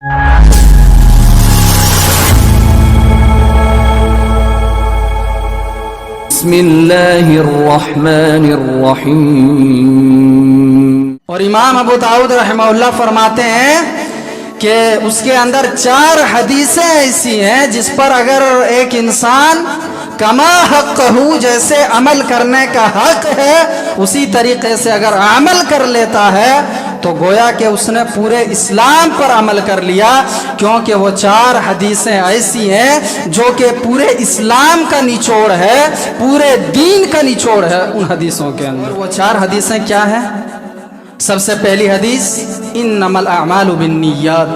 بسم اللہ الرحمن الرحیم۔ اور امام ابو داؤد رحمہ اللہ فرماتے ہیں کہ اس کے اندر 4 حدیثیں ایسی ہیں جس پر اگر ایک انسان کما حقہ جیسے عمل کرنے کا حق ہے اسی طریقے سے اگر عمل کر لیتا ہے تو گویا کہ اس نے پورے اسلام پر عمل کر لیا، کیونکہ وہ 4 حدیثیں ایسی ہیں جو کہ پورے اسلام کا نچوڑ ہے، پورے دین کا نچوڑ ہے ان حدیثوں کے اندر۔ وہ 4 حدیثیں کیا ہیں؟ سب سے پہلی حدیث انما الاعمال بالنیات،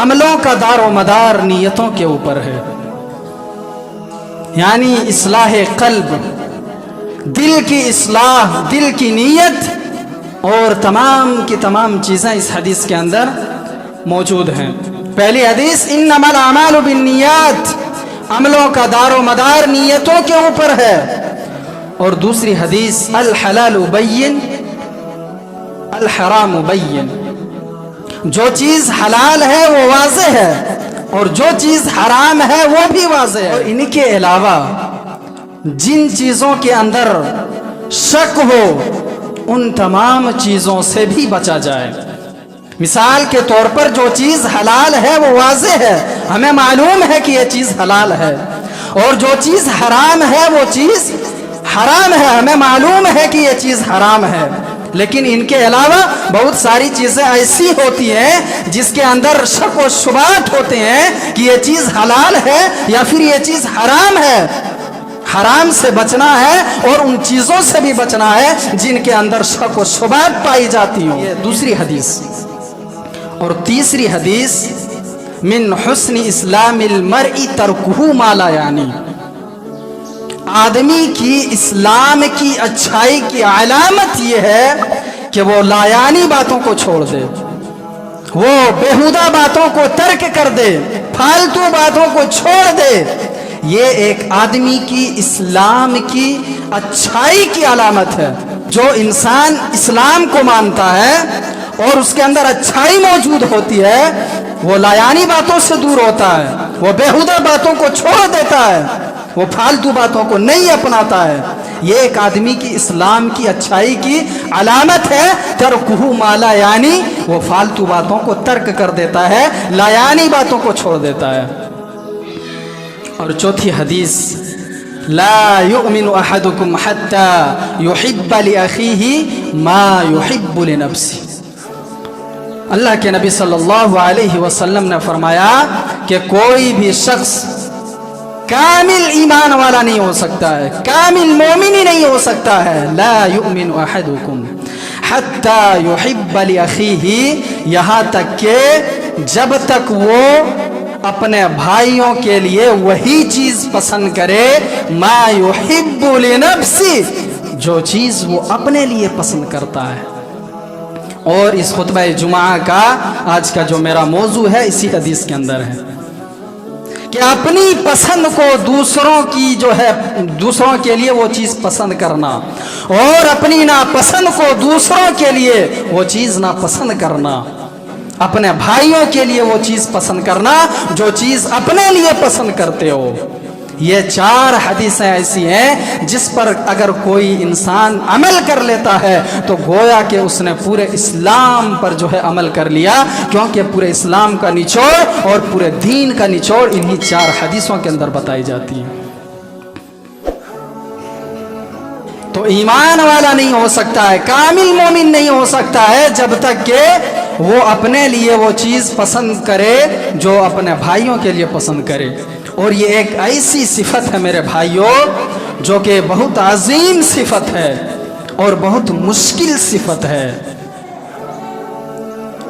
عملوں کا دار و مدار نیتوں کے اوپر ہے، یعنی اصلاح قلب، دل کی اصلاح، دل کی نیت اور تمام کی تمام چیزیں اس حدیث کے اندر موجود ہیں۔ پہلی حدیث انما الاعمال بالنیات، عملوں کا دار و مدار نیتوں کے اوپر ہے۔ اور دوسری حدیث الحلال بین الحرام بین، جو چیز حلال ہے وہ واضح ہے اور جو چیز حرام ہے وہ بھی واضح ہے۔ اور ان کے علاوہ جن چیزوں کے اندر شک ہو ان تمام چیزوں سے بھی بچا جائے۔ مثال کے طور پر جو چیز حلال ہے وہ واضح ہے، ہمیں معلوم ہے کہ یہ چیز حلال ہے، اور جو چیز حرام ہے وہ چیز حرام ہے، ہمیں معلوم ہے کہ یہ چیز حرام ہے۔ لیکن ان کے علاوہ بہت ساری چیزیں ایسی ہوتی ہیں جس کے اندر شک و شبہات ہوتے ہیں کہ یہ چیز حلال ہے یا پھر یہ چیز حرام ہے۔ حرام سے بچنا ہے اور ان چیزوں سے بھی بچنا ہے جن کے اندر شک و شبہات پائی جاتی ہوں۔ یہ دوسری حدیث۔ اور تیسری حدیث من حسن اسلام المرء ترکہ ما لا یعنی، آدمی کی اسلام کی اچھائی کی علامت یہ ہے کہ وہ لا یعنی باتوں کو چھوڑ دے، وہ بیہودہ باتوں کو ترک کر دے، فالتو باتوں کو چھوڑ دے۔ یہ ایک آدمی کی اسلام کی اچھائی کی علامت ہے۔ جو انسان اسلام کو مانتا ہے اور اس کے اندر اچھائی موجود ہوتی ہے وہ لا یعنی باتوں سے دور ہوتا ہے، وہ بیہودہ باتوں کو چھوڑ دیتا ہے، وہ فالتو باتوں کو نہیں اپناتا ہے۔ یہ ایک آدمی کی اسلام کی اچھائی کی علامت ہے۔ ترکہ ما لا یعنی، وہ فالتو باتوں کو ترک کر دیتا ہے، لا یعنی باتوں کو چھوڑ دیتا ہے۔ اور چوتھی حدیث لا یؤمن احدکم حتی یحب لأخیہ ما یحب لنفسہ، اللہ کے نبی صلی اللہ علیہ وسلم نے فرمایا کہ کوئی بھی شخص کامل ایمان والا نہیں ہو سکتا ہے، کامل مومن ہی نہیں ہو سکتا ہے۔ لا یؤمن احدکم حتی یحب لأخیہ، یہاں تک کہ جب تک وہ اپنے بھائیوں کے لیے وہی چیز پسند کرے ما یحب لنفسہ، جو چیز وہ اپنے لیے پسند کرتا ہے۔ اور اس خطبہ جمعہ کا آج کا جو میرا موضوع ہے اسی حدیث کے اندر ہے کہ اپنی پسند کو دوسروں کی جو ہے دوسروں کے لیے وہ چیز پسند کرنا، اور اپنی ناپسند کو دوسروں کے لیے وہ چیز ناپسند کرنا، اپنے بھائیوں کے لیے وہ چیز پسند کرنا جو چیز اپنے لیے پسند کرتے ہو۔ یہ 4 حدیثیں ایسی ہیں جس پر اگر کوئی انسان عمل کر لیتا ہے تو گویا کہ اس نے پورے اسلام پر جو ہے عمل کر لیا، کیونکہ پورے اسلام کا نچوڑ اور پورے دین کا نچوڑ انہی 4 حدیثوں کے اندر بتائی جاتی ہے۔ تو ایمان والا نہیں ہو سکتا ہے، کامل مومن نہیں ہو سکتا ہے جب تک کہ وہ اپنے لیے وہ چیز پسند کرے جو اپنے بھائیوں کے لیے پسند کرے۔ اور یہ ایک ایسی صفت ہے میرے بھائیوں جو کہ بہت عظیم صفت ہے اور بہت مشکل صفت ہے،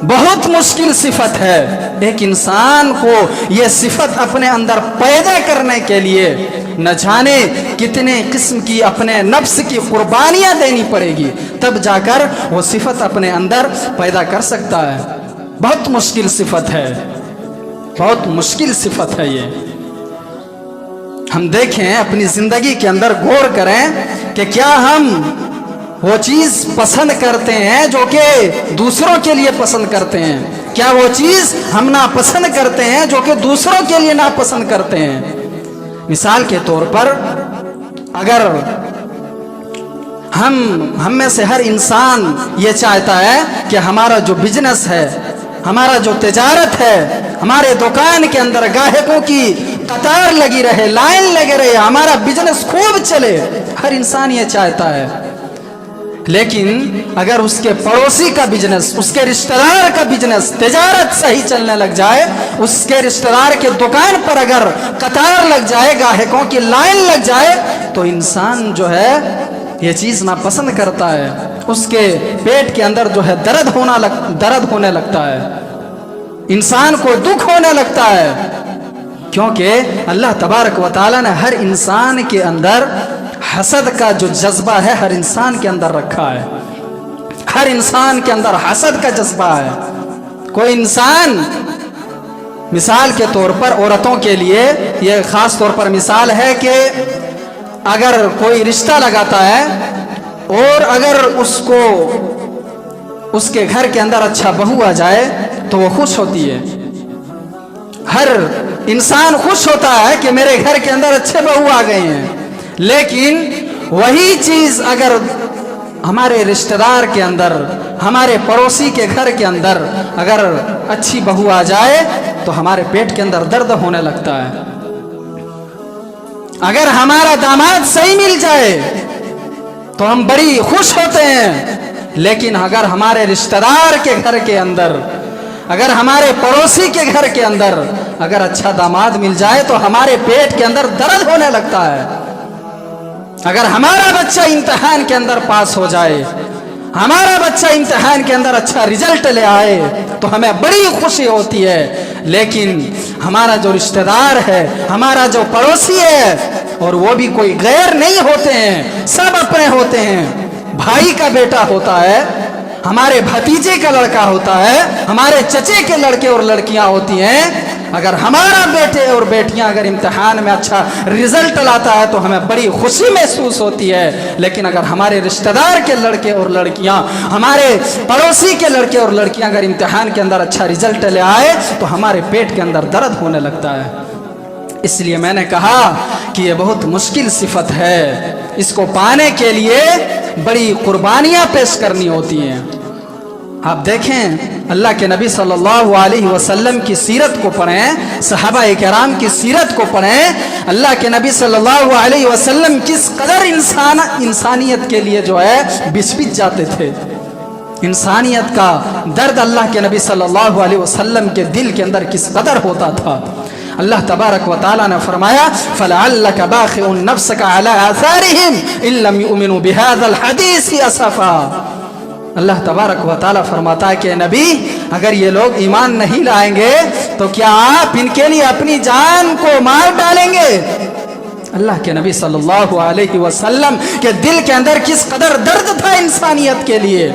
بہت مشکل صفت ہے۔ ایک انسان کو یہ صفت اپنے اندر پیدا کرنے کے لیے نہ جانے کتنے قسم کی اپنے نفس کی قربانیاں دینی پڑے گی، تب جا کر وہ صفت اپنے اندر پیدا کر سکتا ہے۔ بہت مشکل صفت ہے، بہت مشکل صفت ہے یہ۔ ہم دیکھیں اپنی زندگی کے اندر غور کریں کہ کیا ہم وہ چیز پسند کرتے ہیں جو کہ دوسروں کے لیے پسند کرتے ہیں، کیا وہ چیز ہم ناپسند کرتے ہیں جو کہ دوسروں کے لیے ناپسند کرتے ہیں؟ مثال کے طور پر اگر ہم میں سے ہر انسان یہ چاہتا ہے کہ ہمارا جو بزنس ہے، ہمارا جو تجارت ہے، ہمارے دکان کے اندر گاہکوں کی قطار لگی رہے، لائن لگے رہے، ہمارا بزنس خوب چلے، ہر انسان یہ چاہتا ہے۔ لیکن اگر اس کے پڑوسی کا بزنس، اس کے رشتہ دار کا بزنس، تجارت صحیح چلنے لگ جائے، اس کے رشتہ دار کے دکان پر اگر قطار لگ جائے، گاہکوں کی لائن لگ جائے، تو انسان جو ہے یہ چیز ناپسند کرتا ہے، اس کے پیٹ کے اندر جو ہے درد ہونے لگتا ہے، انسان کو دکھ ہونے لگتا ہے، کیونکہ اللہ تبارک و تعالیٰ نے ہر انسان کے اندر حسد کا جو جذبہ ہے ہر انسان کے اندر رکھا ہے، ہر انسان کے اندر حسد کا جذبہ ہے۔ کوئی انسان، مثال کے طور پر عورتوں کے لیے یہ خاص طور پر مثال ہے کہ اگر کوئی رشتہ لگاتا ہے اور اگر اس کو اس کے گھر کے اندر اچھا بہو آ جائے تو وہ خوش ہوتی ہے، ہر انسان خوش ہوتا ہے کہ میرے گھر کے اندر اچھے بہو آ گئے ہیں، لیکن وہی چیز اگر ہمارے رشتہ دار کے اندر، ہمارے پڑوسی کے گھر کے اندر اگر اچھی بہو آ جائے تو ہمارے پیٹ کے اندر درد ہونے لگتا ہے۔ اگر ہمارا داماد صحیح مل جائے تو ہم بڑی خوش ہوتے ہیں، لیکن اگر ہمارے رشتہ دار کے گھر کے اندر، اگر ہمارے پڑوسی کے گھر کے اندر اگر اچھا داماد مل جائے تو ہمارے پیٹ کے اندر درد ہونے لگتا ہے۔ اگر ہمارا بچہ امتحان کے اندر پاس ہو جائے، ہمارا بچہ امتحان کے اندر اچھا رزلٹ لے آئے تو ہمیں بڑی خوشی ہوتی ہے، لیکن ہمارا جو رشتہ دار ہے، ہمارا جو پڑوسی ہے، اور وہ بھی کوئی غیر نہیں ہوتے ہیں، سب اپنے ہوتے ہیں، بھائی کا بیٹا ہوتا ہے، ہمارے بھتیجے کا لڑکا ہوتا ہے، ہمارے چچے کے لڑکے اور لڑکیاں ہوتی ہیں، اگر ہمارا بیٹے اور بیٹیاں اگر امتحان میں اچھا رزلٹ لاتا ہے تو ہمیں بڑی خوشی محسوس ہوتی ہے، لیکن اگر ہمارے رشتہ دار کے لڑکے اور لڑکیاں، ہمارے پڑوسی کے لڑکے اور لڑکیاں اگر امتحان کے اندر اچھا رزلٹ لے آئے تو ہمارے پیٹ کے اندر درد ہونے لگتا ہے۔ اس لیے میں نے کہا کہ یہ بہت مشکل صفت ہے، اس کو پانے کے لیے بڑی قربانیاں پیش کرنی ہوتی ہیں۔ آپ دیکھیں اللہ کے نبی صلی اللہ علیہ وسلم کی سیرت کو پڑھیں، صحابہ کرام کی سیرت کو پڑھیں، اللہ کے نبی صلی اللہ علیہ وسلم کس قدر انسانیت کے لیے جو ہے بچ جاتے تھے، انسانیت کا درد اللہ کے نبی صلی اللہ علیہ وسلم کے دل کے اندر کس قدر ہوتا تھا۔ اللہ تبارک و تعالیٰ نے فرمایا فَلَعَلَّكَ بَاخِعٌ نَفْسَكَ عَلَىٰ آثَارِهِمْ إِن لَّمْ يُؤْمِنُوا بِهَٰذَا الْحَدِيثِ أَسَفًا۔ اللہ تبارک و تعالیٰ فرماتا ہے کہ نبی اگر یہ لوگ ایمان نہیں لائیں گے تو کیا آپ ان کے لیے اپنی جان کو مار ڈالیں گے؟ اللہ کے نبی صلی اللہ علیہ وسلم کے دل کے اندر کس قدر درد تھا انسانیت کے لیے۔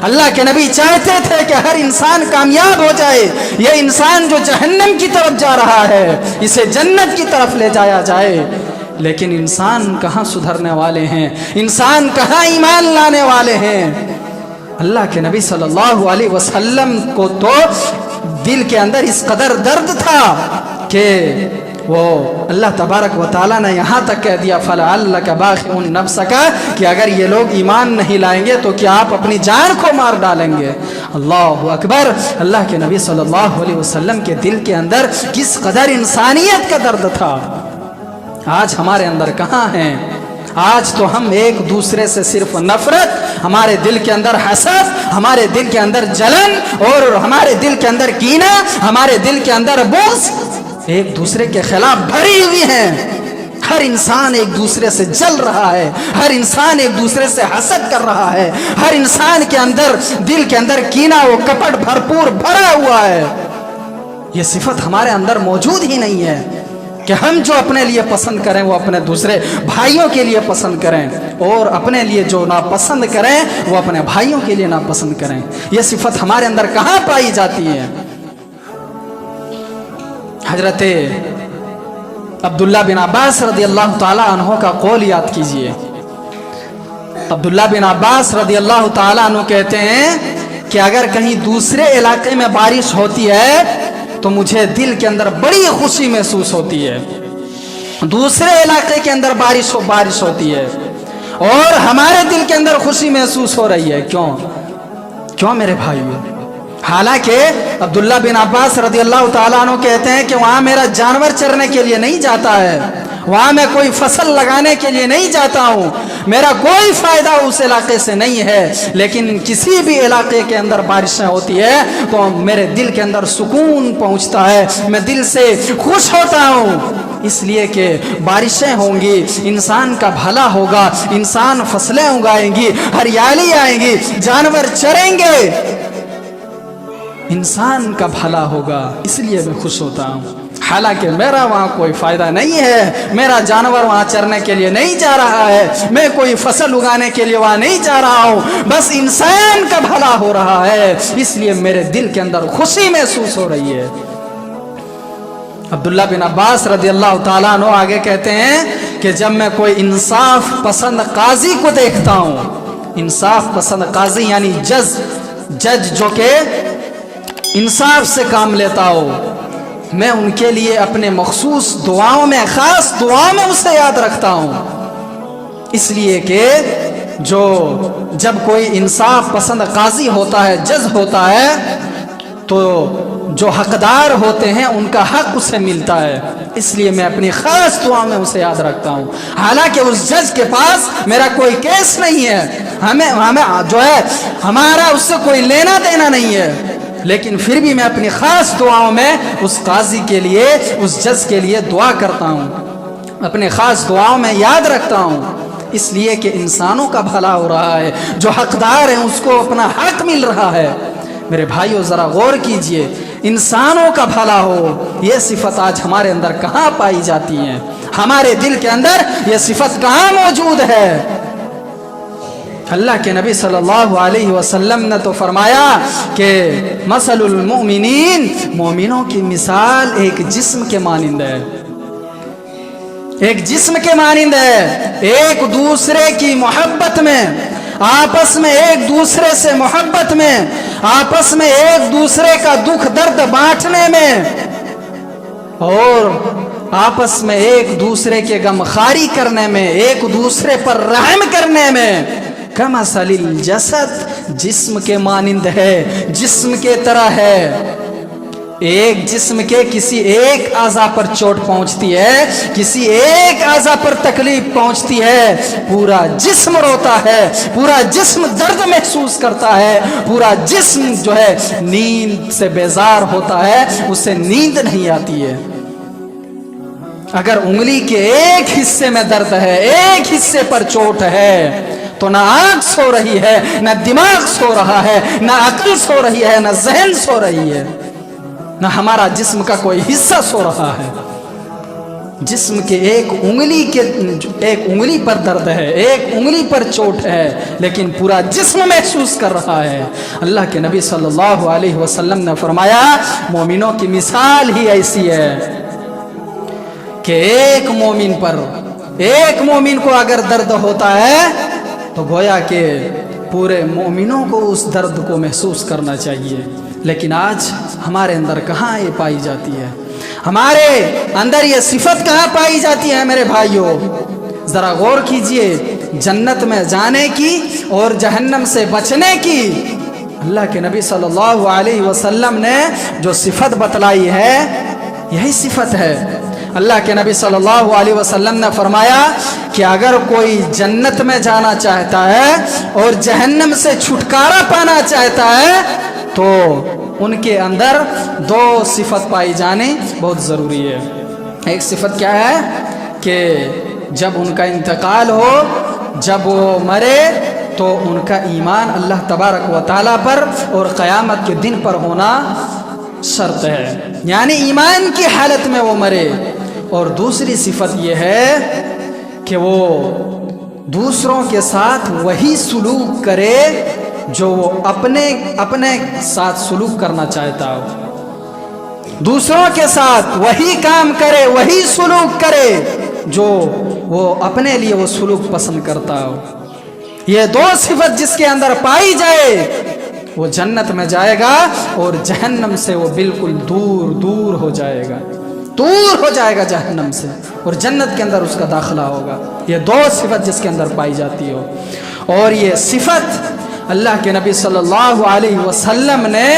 اللہ کے نبی چاہتے تھے کہ ہر انسان کامیاب ہو جائے، یہ انسان جو جہنم کی طرف جا رہا ہے اسے جنت کی طرف لے جایا جائے، لیکن انسان کہاں سدھرنے والے ہیں، انسان کہاں ایمان لانے والے ہیں۔ اللہ کے نبی صلی اللہ علیہ وسلم کو تو دل کے اندر اس قدر درد تھا کہ وہ اللہ تبارک و تعالیٰ نے یہاں تک کہہ دیا فَلَعَلَّكَ بَاخِعٌ نَفْسَكَ کہ اگر یہ لوگ ایمان نہیں لائیں گے تو کیا آپ اپنی جان کو مار ڈالیں گے؟ اللہ اکبر۔ اللہ کے نبی صلی اللہ علیہ وسلم کے دل کے اندر کس قدر انسانیت کا درد تھا۔ آج ہمارے اندر کہاں ہیں؟ آج تو ہم ایک دوسرے سے صرف نفرت، ہمارے دل کے اندر حسد، ہمارے دل کے اندر جلن اور ہمارے دل کے اندر کینہ، ہمارے دل کے اندر بغض ایک دوسرے کے خلاف بھری ہوئی ہیں۔ ہر انسان ایک دوسرے سے جل رہا ہے، ہر انسان ایک دوسرے سے حسد کر رہا ہے، ہر انسان کے اندر دل کے اندر کینہ و کپٹ بھرپور بھرا ہوا ہے۔ یہ صفت ہمارے اندر موجود ہی نہیں ہے کہ ہم جو اپنے لیے پسند کریں وہ اپنے دوسرے بھائیوں کے لیے پسند کریں، اور اپنے لیے جو ناپسند کریں وہ اپنے بھائیوں کے لیے ناپسند کریں۔ یہ صفت ہمارے اندر کہاں پائی جاتی ہے؟ حضرت عبداللہ بن عباس رضی اللہ تعالیٰ عنہ کا قول یاد کیجئے۔ عبداللہ بن عباس رضی اللہ تعالیٰ عنہ کہتے ہیں کہ اگر کہیں دوسرے علاقے میں بارش ہوتی ہے تو مجھے دل کے اندر بڑی خوشی محسوس ہوتی ہے. دوسرے علاقے کے اندر بارش ہوتی ہے اور ہمارے دل کے اندر خوشی محسوس ہو رہی ہے. کیوں میرے بھائیو؟ حالانکہ عبداللہ بن عباس رضی اللہ تعالیٰ عنہ کہتے ہیں کہ وہاں میرا جانور چرنے کے لیے نہیں جاتا ہے, وہاں میں کوئی فصل لگانے کے لیے نہیں جاتا ہوں, میرا کوئی فائدہ اس علاقے سے نہیں ہے, لیکن کسی بھی علاقے کے اندر بارشیں ہوتی ہے تو میرے دل کے اندر سکون پہنچتا ہے, میں دل سے خوش ہوتا ہوں, اس لیے کہ بارشیں ہوں گی, انسان کا بھلا ہوگا, انسان فصلیں اگائیں گی, ہریالی آئیں گی, جانور چریں گے, انسان کا بھلا ہوگا, اس لیے میں خوش ہوتا ہوں. حالانکہ میرا وہاں کوئی فائدہ نہیں ہے, میرا جانور وہاں چرنے کے لیے نہیں جا رہا ہے, میں کوئی فصل اگانے کے لیے وہاں نہیں جا رہا ہوں, بس انسان کا بھلا ہو رہا ہے, اس لیے میرے دل کے اندر خوشی محسوس ہو رہی ہے. عبداللہ بن عباس رضی اللہ تعالیٰ عنہ آگے کہتے ہیں کہ جب میں کوئی انصاف پسند قاضی کو دیکھتا ہوں, انصاف پسند قاضی یعنی جج جو کہ انصاف سے کام لیتا ہو, میں ان کے لیے اپنے مخصوص دعاؤں میں, خاص دعاؤں میں اسے یاد رکھتا ہوں, اس لیے کہ جب کوئی انصاف پسند قاضی ہوتا ہے, جج ہوتا ہے, تو جو حقدار ہوتے ہیں ان کا حق اسے ملتا ہے, اس لیے میں اپنی خاص دعا میں اسے یاد رکھتا ہوں. حالانکہ اس جج کے پاس میرا کوئی کیس نہیں ہے, ہمیں جو ہے ہمارا اس سے کوئی لینا دینا نہیں ہے, لیکن پھر بھی میں اپنی خاص دعاؤں میں اس قاضی کے لیے, اس جج کے لیے دعا کرتا ہوں, اپنے خاص دعاؤں میں یاد رکھتا ہوں, اس لیے کہ انسانوں کا بھلا ہو رہا ہے, جو حقدار ہیں اس کو اپنا حق مل رہا ہے. میرے بھائیو ذرا غور کیجئے, انسانوں کا بھلا ہو, یہ صفت آج ہمارے اندر کہاں پائی جاتی ہے؟ ہمارے دل کے اندر یہ صفت کہاں موجود ہے؟ اللہ کے نبی صلی اللہ علیہ وسلم نے تو فرمایا کہ مثل المؤمنین, مومنوں کی مثال ایک جسم کے مانند ہے, ایک جسم کے مانند ہے, ایک دوسرے کی محبت میں, آپس میں ایک دوسرے سے محبت میں, آپس میں ایک دوسرے کا دکھ درد بانٹنے میں, اور آپس میں ایک دوسرے کے غم خواری کرنے میں, ایک دوسرے پر رحم کرنے میں. کمثل الجسد, جسم کے مانند ہے, جسم کے طرح ہے. ایک جسم کے کسی ایک اعضاء پر چوٹ پہنچتی ہے, کسی ایک اعضاء پر تکلیف پہنچتی ہے, پورا جسم روتا ہے, پورا جسم درد محسوس کرتا ہے, پورا جسم جو ہے نیند سے بیزار ہوتا ہے, اسے نیند نہیں آتی ہے. اگر انگلی کے ایک حصے میں درد ہے, ایک حصے پر چوٹ ہے, تو نہ آنکھ سو رہی ہے, نہ دماغ سو رہا ہے, نہ عقل سو رہی ہے, نہ ذہن سو رہی ہے, نہ ہمارا جسم کا کوئی حصہ سو رہا ہے. جسم کے ایک انگلی پر درد ہے, ایک انگلی پر چوٹ ہے, لیکن پورا جسم محسوس کر رہا ہے. اللہ کے نبی صلی اللہ علیہ وسلم نے فرمایا مومنوں کی مثال ہی ایسی ہے کہ ایک مومن کو اگر درد ہوتا ہے تو گویا کہ پورے مومنوں کو اس درد کو محسوس کرنا چاہیے. لیکن آج ہمارے اندر کہاں یہ پائی جاتی ہے؟ ہمارے اندر یہ صفت کہاں پائی جاتی ہے؟ میرے بھائیوں ذرا غور کیجئے, جنت میں جانے کی اور جہنم سے بچنے کی اللہ کے نبی صلی اللہ علیہ وسلم نے جو صفت بتلائی ہے, یہی صفت ہے. اللہ کے نبی صلی اللہ علیہ وسلم نے فرمایا کہ اگر کوئی جنت میں جانا چاہتا ہے اور جہنم سے چھٹکارا پانا چاہتا ہے تو ان کے اندر دو صفت پائی جانی بہت ضروری ہے. ایک صفت کیا ہے کہ جب ان کا انتقال ہو, جب وہ مرے تو ان کا ایمان اللہ تبارک و تعالیٰ پر اور قیامت کے دن پر ہونا شرط ہے, یعنی ایمان کی حالت میں وہ مرے. اور دوسری صفت یہ ہے کہ وہ دوسروں کے ساتھ وہی سلوک کرے جو وہ اپنے ساتھ سلوک کرنا چاہتا ہو, دوسروں کے ساتھ وہی کام کرے, وہی سلوک کرے جو وہ اپنے لیے وہ سلوک پسند کرتا ہو. یہ دو صفت جس کے اندر پائی جائے وہ جنت میں جائے گا اور جہنم سے وہ بالکل دور دور ہو جائے گا، دور ہو جائے گا جہنم سے، اور جنت کے اندر اس کا داخلہ ہوگا۔ یہ دو صفت جس کے اندر پائی جاتی ہو، اور یہ صفت اللہ کے نبی صلی اللہ علیہ وسلم نے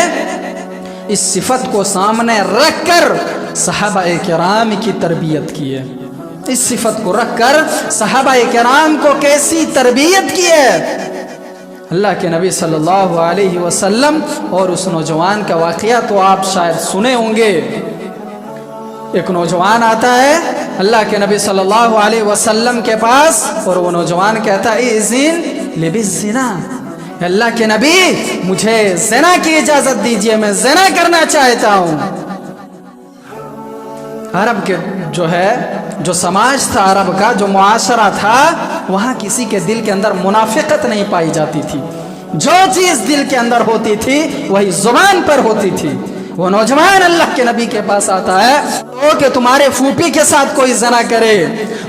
اس صفت کو سامنے رکھ کر صحابہ کرام کی تربیت کی ہے۔ اس صفت کو رکھ کر صحابہ کرام کو کیسی تربیت کی ہے۔ اللہ کے نبی صلی اللہ علیہ وسلم اور اس نوجوان کا واقعہ تو آپ شاید سنے ہوں گے۔ ایک نوجوان آتا ہے اللہ کے نبی صلی اللہ علیہ وسلم کے پاس، اور وہ نوجوان کہتا ہے اذن لی بالزنا، اللہ کے نبی مجھے زنا کی اجازت دیجئے، میں زنا کرنا چاہتا ہوں۔ عرب کے جو سماج تھا، عرب کا جو معاشرہ تھا، وہاں کسی کے دل کے اندر منافقت نہیں پائی جاتی تھی۔ جو چیز دل کے اندر ہوتی تھی وہی زبان پر ہوتی تھی۔ وہ نوجوان اللہ کے نبی کے پاس آتا ہے کہ تمہارے پھوپھی کے ساتھ کوئی زنا کرے،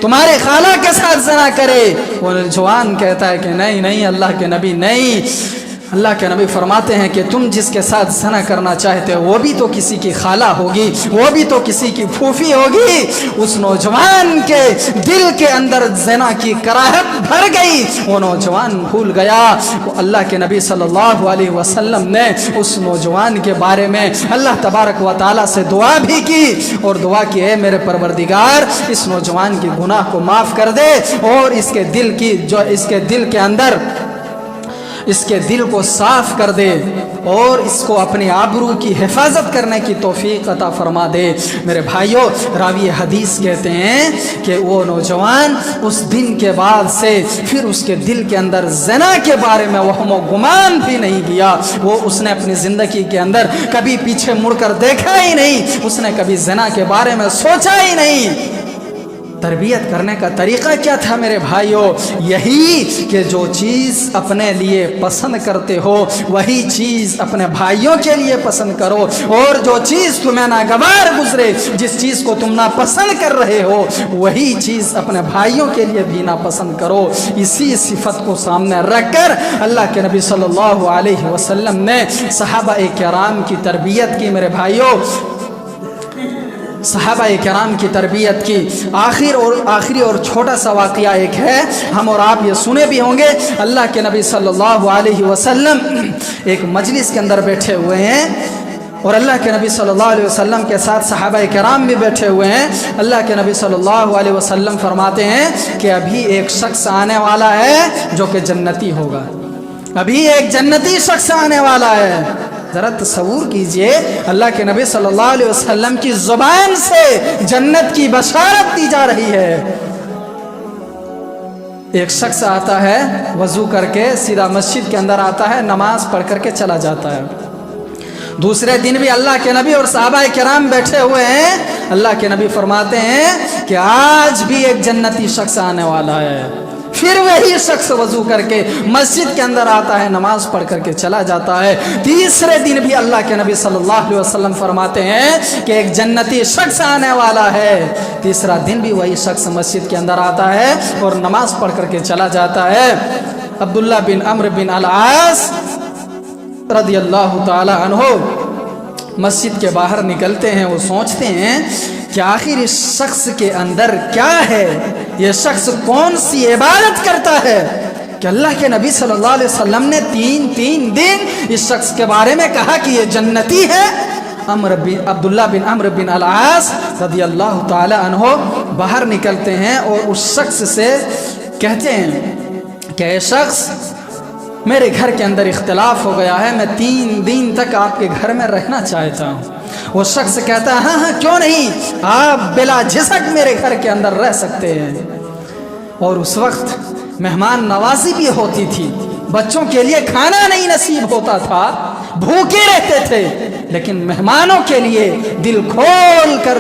تمہارے خالہ کے ساتھ زنا کرے۔ وہ نوجوان کہتا ہے کہ نہیں نہیں اللہ کے نبی نہیں۔ اللہ کے نبی فرماتے ہیں کہ تم جس کے ساتھ زنا کرنا چاہتے ہو وہ بھی تو کسی کی خالہ ہوگی، وہ بھی تو کسی کی پھوپھی ہوگی۔ اس نوجوان کے دل کے اندر زنا کی کراہت بھر گئی، وہ نوجوان بھول گیا۔ اللہ کے نبی صلی اللہ علیہ وسلم نے اس نوجوان کے بارے میں اللہ تبارک و تعالیٰ سے دعا بھی کی، اور دعا کی ہے میرے پروردگار اس نوجوان کی گناہ کو معاف کر دے، اور اس کے دل کے اندر اس کے دل کو صاف کر دے، اور اس کو اپنی آبرو کی حفاظت کرنے کی توفیق عطا فرما دے۔ میرے بھائیوں، راوی حدیث کہتے ہیں کہ وہ نوجوان اس دن کے بعد سے پھر اس کے دل کے اندر زنا کے بارے میں وہم و گمان بھی نہیں کیا۔ اس نے اپنی زندگی کے اندر کبھی پیچھے مڑ کر دیکھا ہی نہیں، اس نے کبھی زنا کے بارے میں سوچا ہی نہیں۔ تربیت کرنے کا طریقہ کیا تھا میرے بھائیوں؟ یہی کہ جو چیز اپنے لیے پسند کرتے ہو وہی چیز اپنے بھائیوں کے لیے پسند کرو، اور جو چیز تمہیں ناگوار گزرے، جس چیز کو تم ناپسند کر رہے ہو وہی چیز اپنے بھائیوں کے لیے بھی ناپسند کرو۔ اسی صفت کو سامنے رکھ کر اللہ کے نبی صلی اللہ علیہ وسلم نے صحابہ کرام کی تربیت کی۔ میرے بھائیوں، صحابہ کرام کی تربیت کی۔ آخری اور چھوٹا سا واقعہ ایک ہے، ہم اور آپ یہ سنے بھی ہوں گے۔ اللہ کے نبی صلی اللہ علیہ وسلم ایک مجلس کے اندر بیٹھے ہوئے ہیں، اور اللہ کے نبی صلی اللہ علیہ وسلم کے ساتھ صحابہ کرام بھی بیٹھے ہوئے ہیں۔ اللہ کے نبی صلی اللہ علیہ وسلم فرماتے ہیں کہ ابھی ایک شخص آنے والا ہے جو کہ جنتی ہوگا، ابھی ایک جنتی شخص آنے والا ہے۔ ذرا تصور کیجئے، اللہ کے نبی صلی اللہ علیہ وسلم کی زبان سے جنت کی بشارت دی جا رہی ہے۔ ایک شخص آتا ہے وضو کر کے، سیدھا مسجد کے اندر آتا ہے، نماز پڑھ کر کے چلا جاتا ہے۔ دوسرے دن بھی اللہ کے نبی اور صحابہ کرام بیٹھے ہوئے ہیں۔ اللہ کے نبی فرماتے ہیں کہ آج بھی ایک جنتی شخص آنے والا ہے۔ پھر وہی شخص وضو کر کے مسجد کے اندر آتا ہے، نماز پڑھ کر کے چلا جاتا ہے۔ تیسرے دن بھی اللہ کے نبی صلی اللہ علیہ وسلم فرماتے ہیں کہ ایک جنتی شخص آنے والا ہے۔ تیسرا دن بھی وہی شخص مسجد کے اندر آتا ہے اور نماز پڑھ کر کے چلا جاتا ہے۔ عبداللہ بن عمرو بن العاص رضی اللہ تعالی عنہ مسجد کے باہر نکلتے ہیں، وہ سوچتے ہیں کہ آخر اس شخص کے اندر کیا ہے، یہ شخص کون سی عبادت کرتا ہے کہ اللہ کے نبی صلی اللہ علیہ وسلم نے تین دن اس شخص کے بارے میں کہا کہ یہ جنتی ہے۔ عبداللہ بن عمرو بن العاص رضی اللہ تعالی عنہ باہر نکلتے ہیں اور اس شخص سے کہتے ہیں کہ اے شخص، میرے گھر کے اندر اختلاف ہو گیا ہے، میں 3 دن تک آپ کے گھر میں رہنا چاہتا ہوں۔ وہ شخص کہتا ہے ہاں کیوں نہیں، آپ بلا جھجک میرے گھر کے اندر رہ سکتے ہیں۔ اور اس وقت مہمان نوازی بھی ہوتی تھی، بچوں کے لیے کھانا نہیں نصیب ہوتا تھا، بھوکے رہتے تھے، لیکن مہمانوں کے لیے دل کھول کر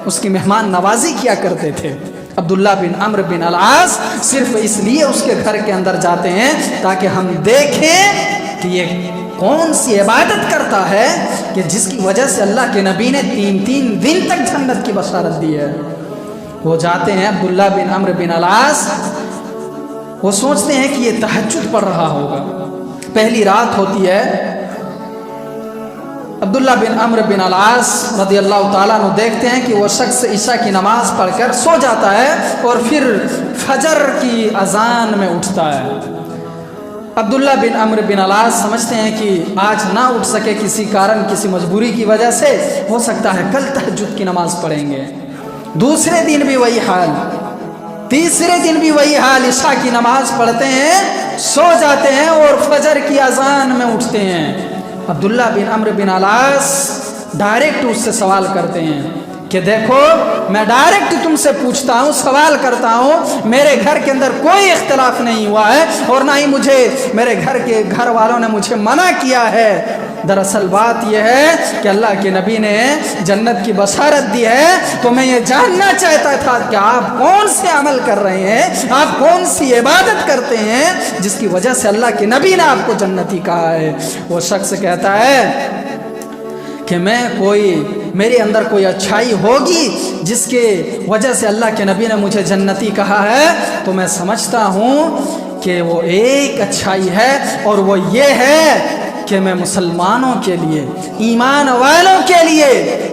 اس کی مہمان نوازی کیا کرتے تھے۔ عبداللہ بن عمرو بن العاص صرف اس لیے اس کے گھر کے اندر جاتے ہیں تاکہ ہم دیکھیں کہ یہ کون سی عبادت کرتا ہے کہ جس کی وجہ سے اللہ کے نبی نے 3 دن تک جنت کی بشارت دی ہے۔ وہ جاتے ہیں عبداللہ بن عمرو بن العاص، وہ سوچتے ہیں کہ یہ تہجد پڑھ رہا ہوگا، پہلی رات ہوتی ہے، عبداللہ بن عمرو بن العاص رضی اللہ تعالیٰ عنہ دیکھتے ہیں کہ وہ شخص عشاء کی نماز پڑھ کر سو جاتا ہے اور پھر فجر کی اذان میں اٹھتا ہے۔ عبداللہ بن عمرو بن العاص سمجھتے ہیں کہ آج نہ اٹھ سکے کسی کارن، کسی مجبوری کی وجہ سے، ہو سکتا ہے کل تہجد کی نماز پڑھیں گے۔ دوسرے دن بھی وہی حال، تیسرے دن بھی وہی حال، عشاء کی نماز پڑھتے ہیں، سو جاتے ہیں اور فجر کی اذان میں اٹھتے ہیں۔ عبداللہ بن عمرو بن العاص ڈائریکٹ اس سے سوال کرتے ہیں کہ دیکھو میں ڈائریکٹ تم سے پوچھتا ہوں، سوال کرتا ہوں، میرے گھر کے اندر کوئی اختلاف نہیں ہوا ہے اور نہ ہی مجھے میرے گھر والوں نے مجھے منع کیا ہے۔ دراصل بات یہ ہے کہ اللہ کے نبی نے جنت کی بشارت دی ہے، تو میں یہ جاننا چاہتا تھا کہ آپ کون سے عمل کر رہے ہیں، آپ کون سی عبادت کرتے ہیں جس کی وجہ سے اللہ کے نبی نے آپ کو جنتی کہا ہے۔ وہ شخص کہتا ہے کہ میرے اندر کوئی اچھائی ہوگی جس کے وجہ سے اللہ کے نبی نے مجھے جنتی کہا ہے، تو میں سمجھتا ہوں کہ وہ ایک اچھائی ہے اور وہ یہ ہے کہ میں مسلمانوں کے لیے، ایمان والوں کے لیے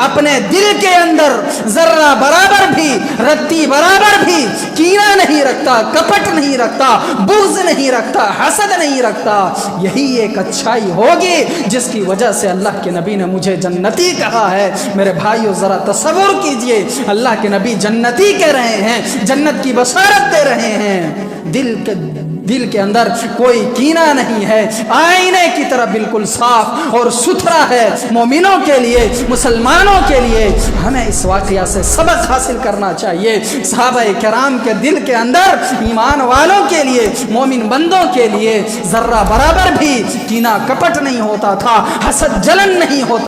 اپنے دل کے اندر ذرہ برابر بھی، رتی برابر بھی کینہ نہیں رکھتا، کپٹ نہیں رکھتا، بغض نہیں رکھتا، حسد نہیں رکھتا۔ یہی ایک اچھائی ہوگی جس کی وجہ سے اللہ کے نبی نے مجھے جنتی کہا ہے۔ میرے بھائیو ذرا تصور کیجئے، اللہ کے نبی جنتی کہہ رہے ہیں، جنت کی بشارت دے رہے ہیں، دل کے اندر کوئی کینہ نہیں ہے، آئینے کی طرح بالکل صاف اور ستھرا ہے۔ مومنوں کے لیے، مسلمانوں کے لیے ہمیں اس واقعہ سے سبق حاصل کرنا چاہیے۔ صحابہ کرام کے دل کے اندر ایمان والوں کے لیے، مومن بندوں کے لیے ذرہ برابر بھی کینہ کپٹ نہیں ہوتا تھا، حسد جلن نہیں ہوتا